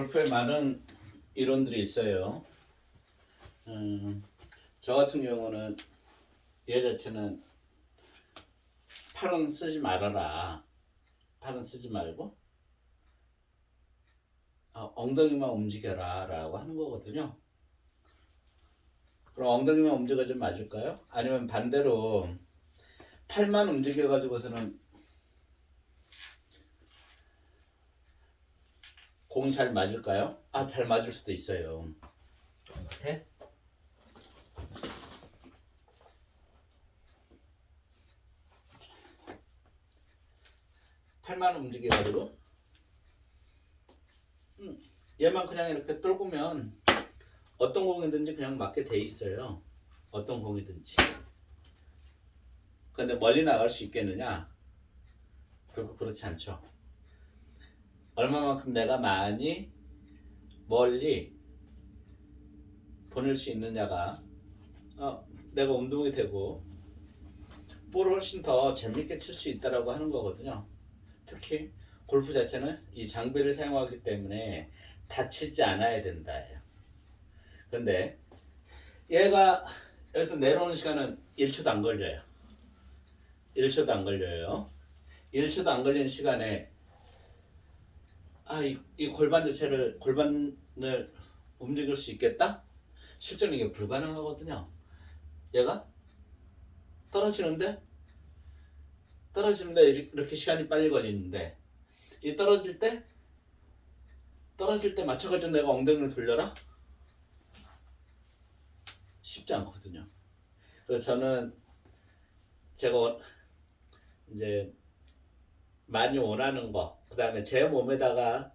골프에 많은 이론들이 있어요. 저 같은 경우는 얘 자체는 팔은 쓰지 말아라. 팔은 쓰지 말고 엉덩이만 움직여라 라고 하는 거거든요. 그럼 엉덩이만 움직여 좀 맞을까요? 아니면 반대로 팔만 움직여 가지고서는 공이 잘 맞을까요? 잘 맞을 수도 있어요. 네? 팔만 움직여가지고 얘만 그냥 이렇게 뚫으면 어떤 공이든지 그냥 맞게 돼 있어요. 어떤 공이든지. 근데 멀리 나갈 수 있겠느냐? 결국 그렇지 않죠. 얼마만큼 내가 많이 멀리 보낼 수 있느냐가 내가 운동이 되고 볼을 훨씬 더 재밌게 칠 수 있다라고 하는 거거든요. 특히 골프 자체는 이 장비를 사용하기 때문에 다치지 않아야 된다예요. 근데 얘가 여기서 내려오는 시간은 1초도 안 걸려요. 1초도 안 걸려요. 1초도 안 걸리는 시간에 이 골반 자체를 골반을 움직일 수 있겠다? 실제로 이게 불가능하거든요. 얘가 떨어지는데 이렇게 시간이 빨리 걸리는데 이 떨어질 때 맞춰가지고 내가 엉덩이를 돌려라? 쉽지 않거든요. 그래서 저는 제가 이제 많이 원하는 거, 그 다음에 제 몸에다가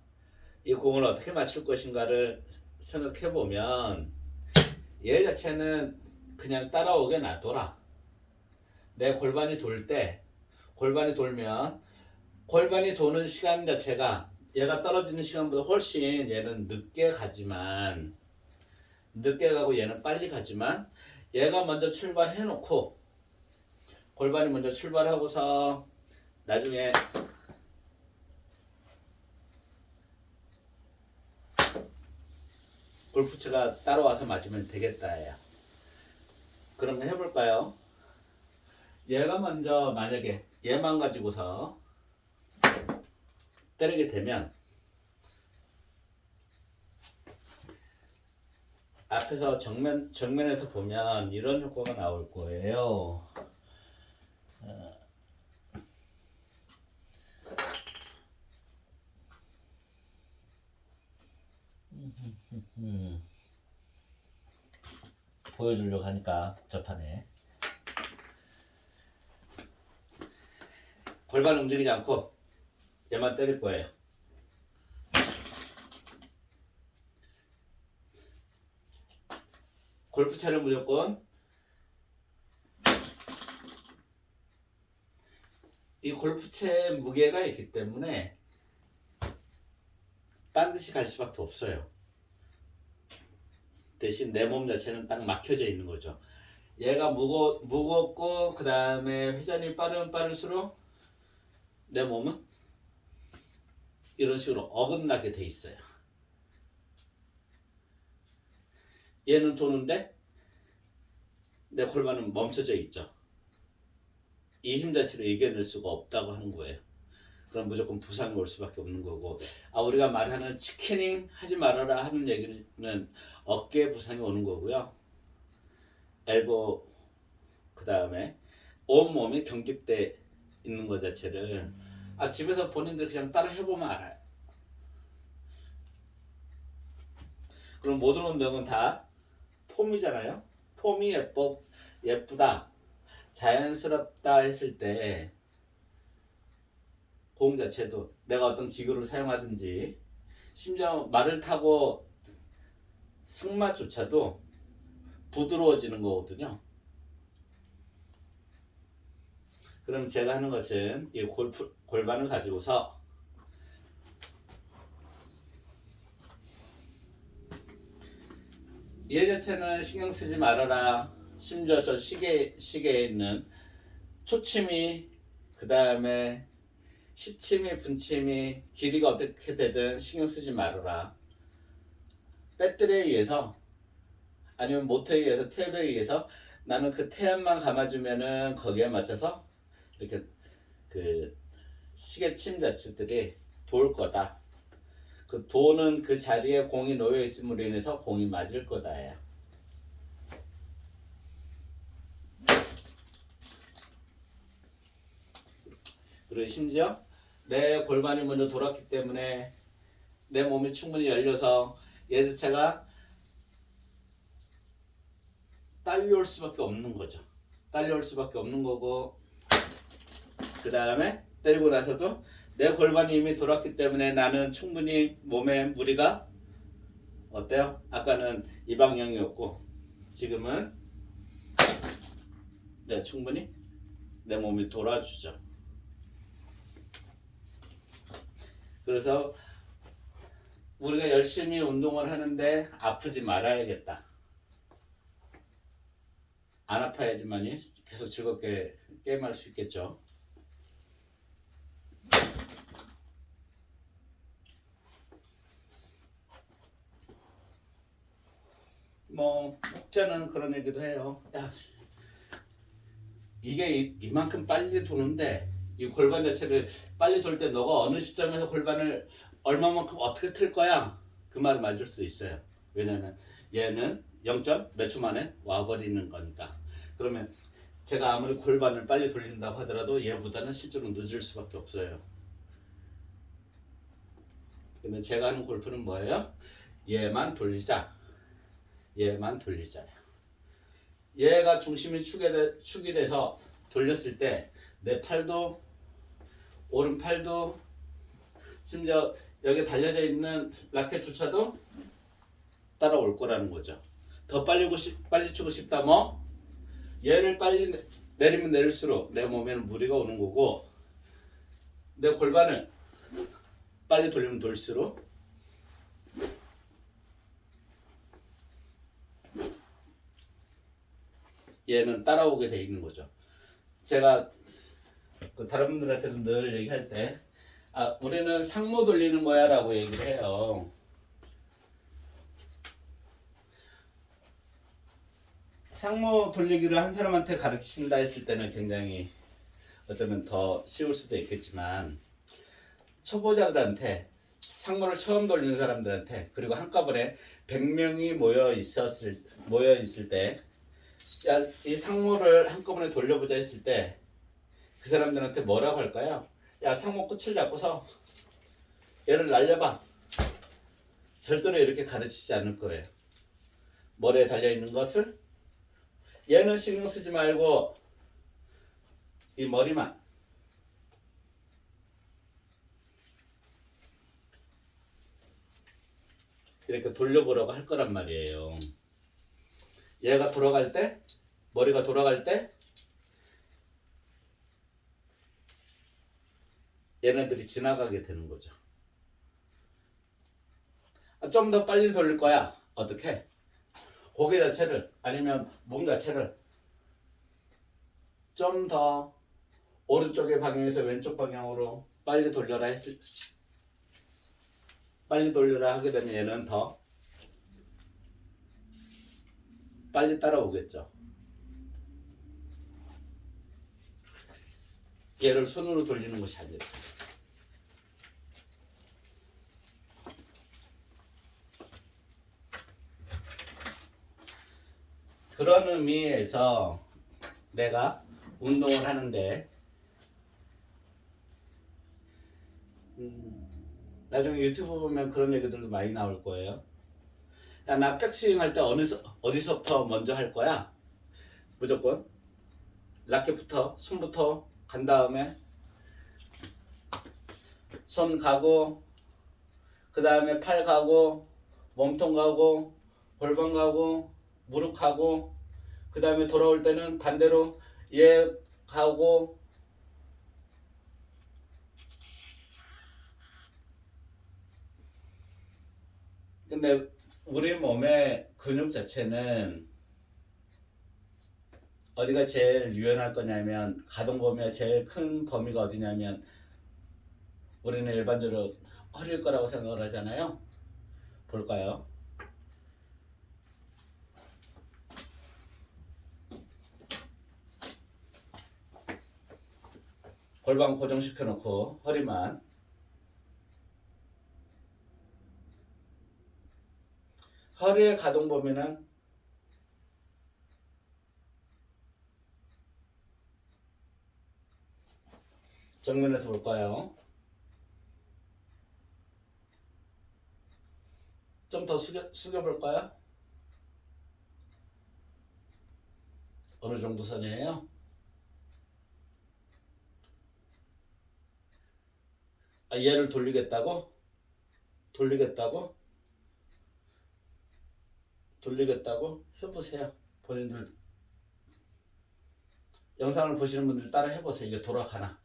이 공을 어떻게 맞출 것인가를 생각해 보면 얘 자체는 그냥 따라오게 놔둬라. 내 골반이 골반이 돌면 골반이 도는 시간 자체가 얘가 떨어지는 시간보다 훨씬 얘는 늦게 가고 얘는 빨리 가지만 얘가 먼저 출발해 놓고 골반이 먼저 출발하고서 나중에 골프채가 따라와서 맞으면 되겠다예요. 그러면 해볼까요? 얘가 먼저 만약에 얘만 가지고서 때리게 되면 앞에서 정면에서 보면 이런 효과가 나올 거예요. 보여주려고 하니까 복잡하네. 골반 움직이지 않고 얘만 때릴 거예요. 골프채를 무조건 이 골프채 무게가 있기 때문에 반드시 갈 수밖에 없어요. 대신 내 몸 자체는 딱 막혀져 있는 거죠. 얘가 무겁고 그 다음에 회전이 빠르면 빠를수록 내 몸은 이런 식으로 어긋나게 돼 있어요. 얘는 도는데 내 골반은 멈춰져 있죠. 이 힘 자체를 이겨낼 수가 없다고 하는 거예요. 그럼 무조건 부상이 올 수밖에 없는 거고, 우리가 말하는 치킨닝 하지 말아라 하는 얘기는 어깨 부상이 오는 거고요. 엘보 그 다음에 온몸이 경직돼 있는 것 자체를 집에서 본인들 그냥 따라 해보면 알아요. 그럼 모든 운동은 다 폼이잖아요. 폼이 예쁘다, 자연스럽다 했을 때 공 자체도 내가 어떤 기구를 사용하든지 심지어 말을 타고 승마조차도 부드러워지는 거거든요. 그럼 제가 하는 것은 이 골반을 가지고서 얘 자체는 신경 쓰지 말아라. 심지어 저 시계에 있는 초침이 그 다음에 시침이 분침이 길이가 어떻게 되든 신경 쓰지 말아라. 배터리에 의해서 아니면 모터에 의해서 탭에 의해서 나는 그 탭만 감아주면은 거기에 맞춰서 이렇게 그 시계침 자체들이 돌 거다. 그 도는 그 자리에 공이 놓여 있음으로 인해서 공이 맞을 거다예요. 그리고 심지어 내 골반이 먼저 돌았기 때문에 내 몸이 충분히 열려서 얘 자체가 딸려올 수밖에 없는 거죠. 딸려올 수밖에 없는 거고, 그 다음에 때리고 나서도 내 골반이 이미 돌았기 때문에 나는 충분히 몸에 무리가 어때요? 아까는 이 방향이었고 지금은 충분히 내 몸이 돌아주죠. 그래서 우리가 열심히 운동을 하는데 아프지 말아야겠다. 안 아파야지만이 계속 즐겁게 게임할 수 있겠죠. 뭐 혹자는 그런 얘기도 해요. 야, 이게 이만큼 빨리 도는데 이 골반 자체를 빨리 돌 때 너가 어느 시점에서 골반을 얼마만큼 어떻게 틀 거야? 그 말 맞을 수 있어요. 왜냐면 얘는 0. 몇 초 만에 와버리는 거니까. 그러면 제가 아무리 골반을 빨리 돌린다고 하더라도 얘보다는 실제로 늦을 수밖에 없어요. 근데 제가 하는 골프는 뭐예요? 얘만 돌리자. 얘만 돌리자요. 얘가 중심이 축이 돼서 돌렸을 때 내 팔도 오른팔도 심지어 여기 달려져 있는 라켓조차도 따라올 거라는 거죠. 더 빨리 치고 싶다 뭐? 얘를 빨리 내리면 내릴수록 내 몸에는 무리가 오는 거고, 내 골반을 빨리 돌리면 돌수록 얘는 따라오게 돼 있는 거죠. 제가 다른 분들한테도 늘 얘기할 때 우리는 상모 돌리는 거야 라고 얘기를 해요. 상모 돌리기를 한 사람한테 가르친다 했을 때는 굉장히 어쩌면 더 쉬울 수도 있겠지만, 초보자들한테 상모를 처음 돌리는 사람들한테, 그리고 한꺼번에 100명이 모여 있을 때, 야, 이 상모를 한꺼번에 돌려보자 했을 때 그 사람들한테 뭐라고 할까요? 야, 상모 끝을 잡고서 얘를 날려봐. 절대로 이렇게 가르치지 않을 거예요. 머리에 달려있는 것을 얘는 신경 쓰지 말고 이 머리만 이렇게 돌려보라고 할 거란 말이에요. 얘가 돌아갈 때, 머리가 돌아갈 때 얘네들이 지나가게 되는 거죠. 좀 더 빨리 돌릴 거야. 어떻게? 고개 자체를 아니면 몸 자체를 좀 더 오른쪽의 방향에서 왼쪽 방향으로 빨리 돌려라 빨리 돌려라 하게 되면 얘는 더 빨리 따라오겠죠. 얘를 손으로 돌리는 것이 아니라. 그런 의미에서 내가 운동을 하는데 나중에 유튜브 보면 그런 얘기들도 많이 나올 거예요. 야, 나 백스윙 할 때 어디서부터 먼저 할 거야? 무조건 라켓부터 손부터 간 다음에 손 가고, 그 다음에 팔 가고, 몸통 가고, 골반 가고, 무릎 가고, 그 다음에 돌아올 때는 반대로 얘 가고. 근데 우리 몸의 근육 자체는 어디가 제일 유연할 거냐면, 가동 범위가 제일 큰 범위가 어디냐면 우리는 일반적으로 허리일 거라고 생각을 하잖아요. 볼까요? 골반 고정시켜 놓고 허리만. 허리의 가동 범위는 정면에서 볼까요? 좀 더 숙여 볼까요? 어느 정도 선이에요? 얘를 돌리겠다고? 돌리겠다고? 돌리겠다고? 해보세요. 본인들 영상을 보시는 분들 따라 해보세요. 이게 돌아가나?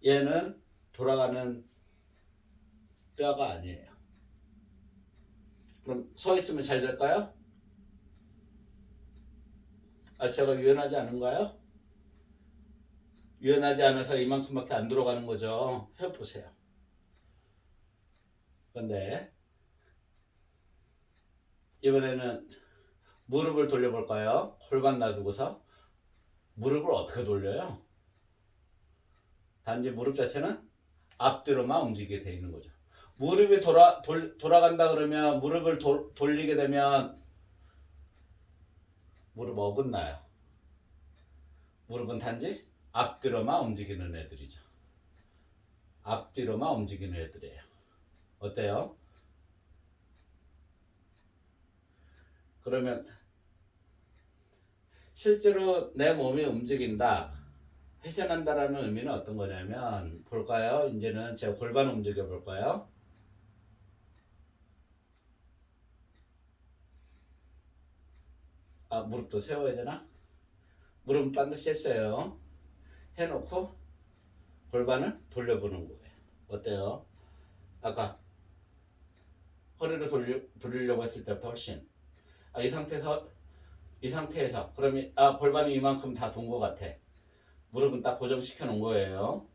얘는 돌아가는 뼈가 아니에요. 그럼 서 있으면 잘 될까요? 제가 유연하지 않은가요? 유연하지 않아서 이만큼밖에 안 돌아가는 거죠. 해보세요. 근데 이번에는 무릎을 돌려볼까요? 골반 놔두고서 무릎을 어떻게 돌려요? 단지 무릎 자체는 앞뒤로만 움직이게 돼 있는 거죠. 무릎이 돌아간다 그러면 무릎을 돌리게 되면 무릎 어긋나요. 무릎은 단지 앞뒤로만 움직이는 애들이죠. 앞뒤로만 움직이는 애들이에요. 어때요? 그러면 실제로 내 몸이 움직인다, 회전한다라는 의미는 어떤 거냐면, 볼까요? 이제는 제가 골반 움직여 볼까요? 무릎도 세워야 되나? 무릎은 반드시 했어요. 해놓고 골반을 돌려보는 거예요. 어때요? 아까 허리를 돌리려고 했을 때부터 훨씬. 이 상태에서 그러면 골반이 이만큼 다 돈 것 같아. 무릎은 딱 고정시켜 놓은 거예요.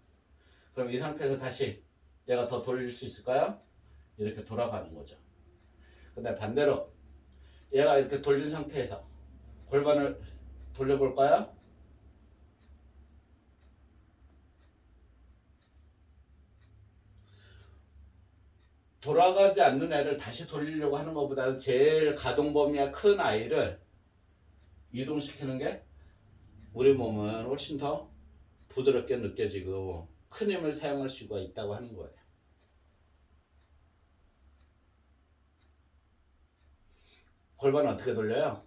그럼 이 상태에서 다시 얘가 더 돌릴 수 있을까요? 이렇게 돌아가는 거죠. 근데 반대로 얘가 이렇게 돌린 상태에서 골반을 돌려볼까요? 돌아가지 않는 애를 다시 돌리려고 하는 것보다는 제일 가동 범위가 큰 아이를 이동시키는 게 우리 몸은 훨씬 더 부드럽게 느껴지고 큰 힘을 사용할 수가 있다고 하는 거예요. 골반은 어떻게 돌려요?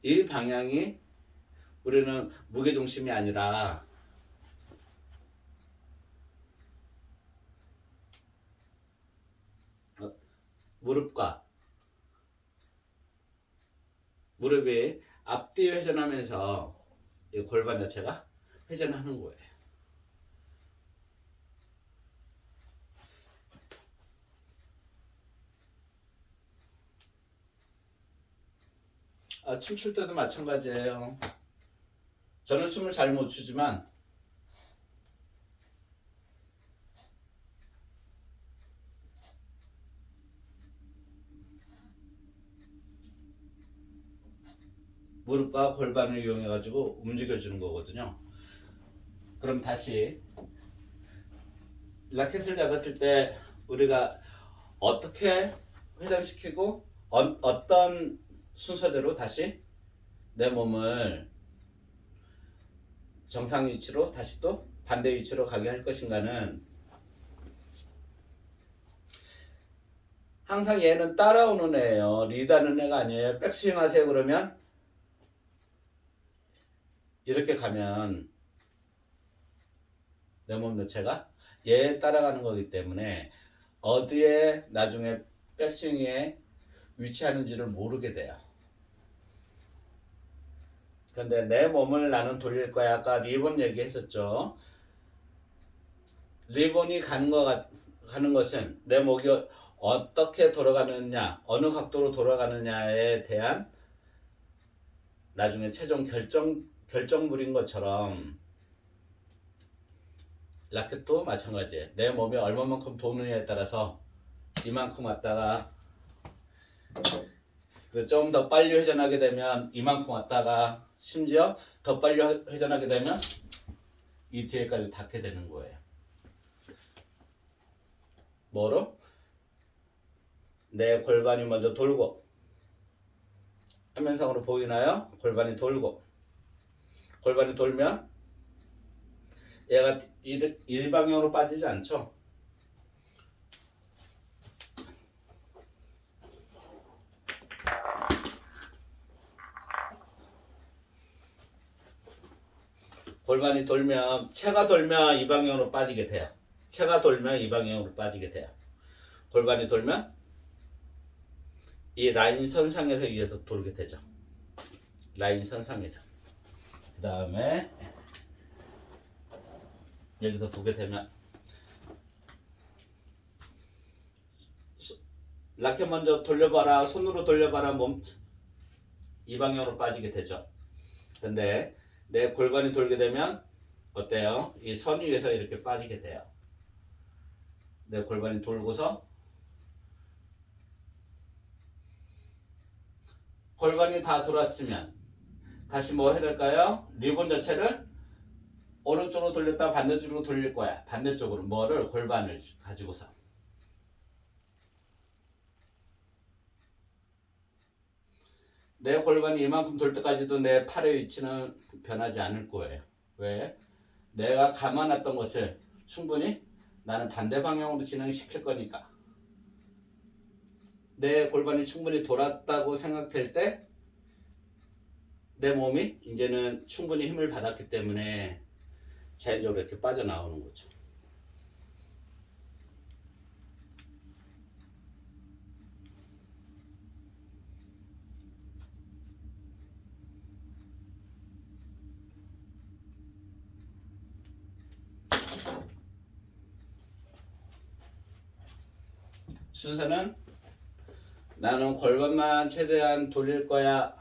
이 방향이 우리는 무게중심이 아니라 무릎이 앞뒤 회전하면서 이 골반 자체가 회전하는 거예요. 춤출 때도 마찬가지예요. 저는 춤을 잘 못 추지만 무릎과 골반을 이용해 가지고 움직여 주는 거거든요. 그럼 다시 라켓을 잡았을 때 우리가 어떻게 회전시키고 어떤 순서대로 다시 내 몸을 정상 위치로 다시 또 반대 위치로 가게 할 것인가는 항상 얘는 따라오는 애예요. 리드하는 애가 아니에요. 백스윙 하세요 그러면 이렇게 가면 내 몸 자체가 얘에 따라가는 거기 때문에 어디에 나중에 백스윙에 위치하는지를 모르게 돼요. 그런데 내 몸을 나는 돌릴 거야. 아까 리본 얘기했었죠. 리본이 가는 것은 내 목이 어떻게 돌아가느냐, 어느 각도로 돌아가느냐에 대한 나중에 최종 결정물인 것처럼 라켓도 마찬가지예요. 내 몸이 얼마만큼 도느냐에 따라서 이만큼 왔다가 좀 더 빨리 회전하게 되면 이만큼 왔다가 심지어 더 빨리 회전하게 되면 이 뒤에까지 닿게 되는 거예요. 뭐로? 내 골반이 먼저 돌고, 화면상으로 보이나요? 골반이 돌고, 골반이 돌면 얘가 일방향으로 빠지지 않죠? 골반이 돌면, 체가 돌면 이 방향으로 빠지게 돼요. 체가 돌면 이 방향으로 빠지게 돼요. 골반이 돌면 이 라인 선상에서 위에서 돌게 되죠. 라인 선상에서. 그 다음에 여기서 보게 되면 라켓 먼저 돌려봐라, 손으로 돌려봐라, 몸 이 방향으로 빠지게 되죠. 근데 내 골반이 돌게 되면 어때요? 이 선 위에서 이렇게 빠지게 돼요. 내 골반이 돌고서 골반이 다 돌았으면 다시 뭐 해야 될까요? 리본 자체를 오른쪽으로 돌렸다 반대쪽으로 돌릴 거야. 반대쪽으로 뭐를? 골반을 가지고서. 내 골반이 이만큼 돌 때까지도 내 팔의 위치는 변하지 않을 거예요. 왜? 내가 감아놨던 것을 충분히 나는 반대 방향으로 진행시킬 거니까. 내 골반이 충분히 돌았다고 생각될 때 내 몸이 이제는 충분히 힘을 받았기 때문에 자연적으로 이렇게 빠져나오는 거죠. 순서는 나는 골반만 최대한 돌릴 거야.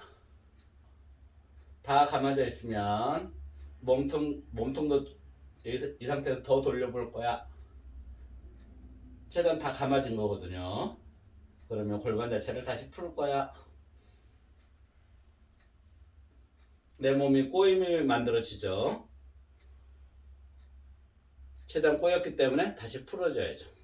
다 감아져 있으면 몸통도 이 상태에서 더 돌려볼 거야. 최대한 다 감아진 거거든요. 그러면 골반 자체를 다시 풀 거야. 내 몸이 꼬임이 만들어지죠. 최대한 꼬였기 때문에 다시 풀어줘야죠.